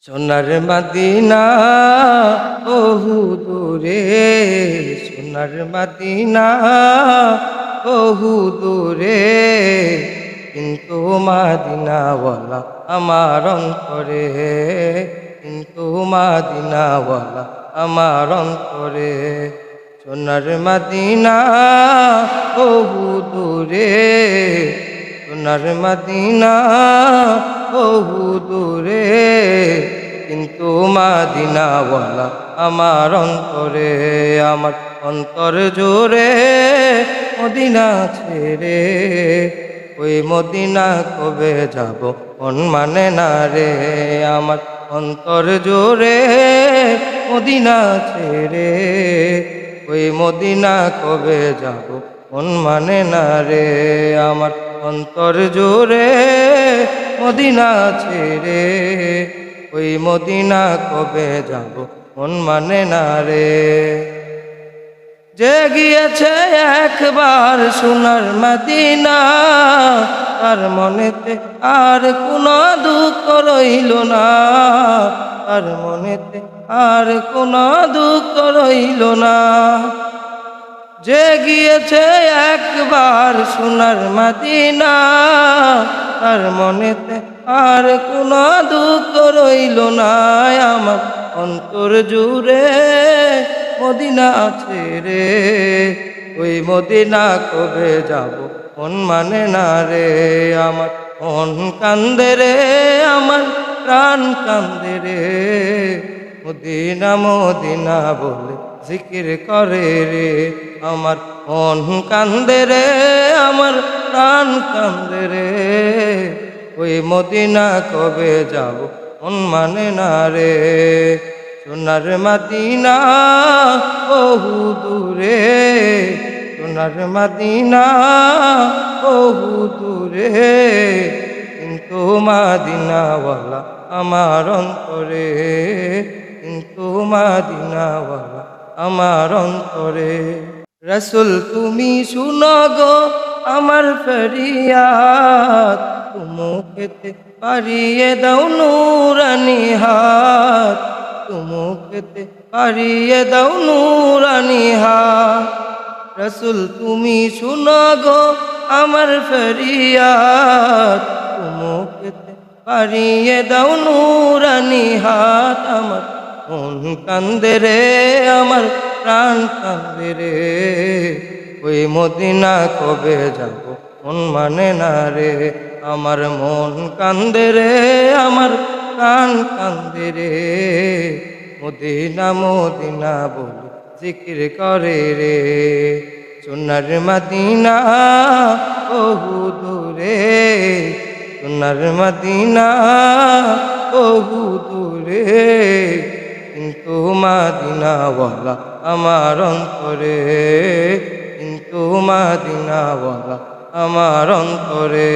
সোনার মদিনা বহু দূরে, সোনার মদিনা বহু দূরে, কিন্তু মদিনাওয়ালা আমার অন্তরে, কিন্তু মদিনাওয়ালা আমার অন্তরে। সোনার মদিনা বহু দূরে, সোনার মদিনা বহু দূরে, কিন্তু মদিনাওয়ালা আমার অন্তরে। আমার অন্তর জোরে মদিনা ছেড়ে, ওই মদিনা কবে যাব মন মানে না রে। আমার অন্তর জোরে মদিনা ছেড়ে, ওই মদিনা কবে যাব মন মানে না রে। আমার অন্তর জোরে মদিনা ছেড়ে, ওই মদিনা কবে যাব মন মানে না রে। যে গিয়েছে একবার সোনার মদিনা, তার মনেতে আর কোনো দুঃখ রইল না, তার মনেতে আর কোনো দুঃখ রইল না। যে গিয়েছে একবার সোনার মদিনা, তার মনেতে আর কোনো দুঃখ রইল না। আমার অন্তর জুড়ে মদিনা আছে রে, ওই মদিনা কবে যাব মন মানে না রে। আমার মন কান্দে রে, আমার প্রাণ কান্দে রে, মদিনা মদিনা বলে জিকির করে রে। আমার মন কান্দে রে, আমার প্রাণ কান্দে রে, ওই মদিনা কবে যাব মন মানে না রে। সোনার মদিনা বহু দূরে, সোনার মদিনা বহু দূরে, কিন্তু মদিনাওয়ালা আমার অন্তরে, কিন্তু মদিনাওয়ালা আমার অন্তরে। রসুল তুমি শুনো গো আমার ফরিয়াদ, মুখেতে পারিয়ে দাও নূরানি হাত, মুখেতে পারিয়ে দাও নূরানি হাত। রসুল তুমি শুনো গো আমার ফরিয়াদ, মুখেতে পারিয়ে দাও নূরানি হাত। আমার মন কান্দে রে, আমার প্রাণ কান্দে রে, ওই মদিনা কবে যাব মন মানে না রে। আমার মন কান্দে রে, আমার প্রাণ কান্দে রে, মদিনা মদিনা বলে জিকির করে রে। সোনার মদিনা বহু দূরে, সোনার মদিনা বহু দূরে, কিন্তু মদিনাওয়ালা আমার অন্তরে, কিন্তু মদিনাওয়ালা আমার অন্তরে।